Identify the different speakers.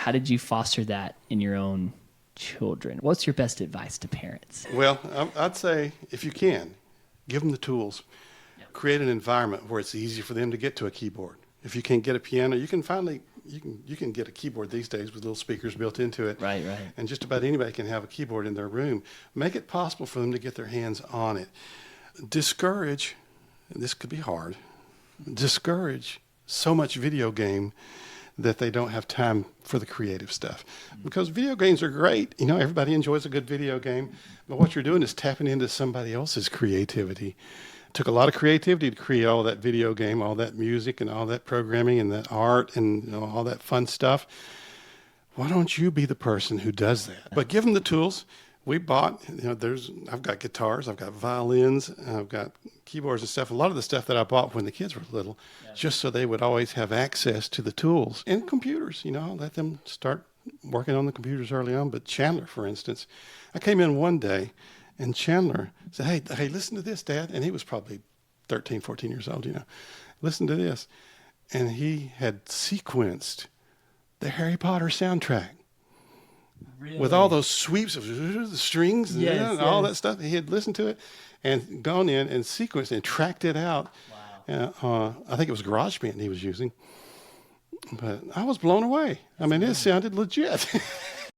Speaker 1: how did you foster that in your own children? What's your best advice to parents?
Speaker 2: Well, I'd say if you can, give them the tools. Create an environment where it's easy for them to get to a keyboard. If you can't get a piano, you can get a keyboard these days with little speakers built into it.
Speaker 1: Right.
Speaker 2: And just about anybody can have a keyboard in their room. Make it possible for them to get their hands on it. Discourage, and this could be hard, discourage so much video game that they don't have time for the creative stuff. Because video games are great. You know, everybody enjoys a good video game. But what you're doing is tapping into somebody else's creativity. It took a lot of creativity to create all that video game, all that music and all that programming and that art and all that fun stuff. Why don't you be the person who does that? But give them the tools. We bought, I've got guitars, I've got violins, I've got keyboards and stuff. A lot of the stuff that I bought when the kids were little, just so they would always have access to the tools. And computers, let them start working on the computers early on. But Chandler, for instance, I came in one day and Chandler said, hey, listen to this, Dad. And he was probably 13, 14 years old, Listen to this. And he had sequenced the Harry Potter soundtrack. Really? With all those sweeps of the strings and all that stuff. He had listened to it and gone in and sequenced and tracked it out. Wow. I think it was GarageBand he was using. But I was blown away. It sounded legit.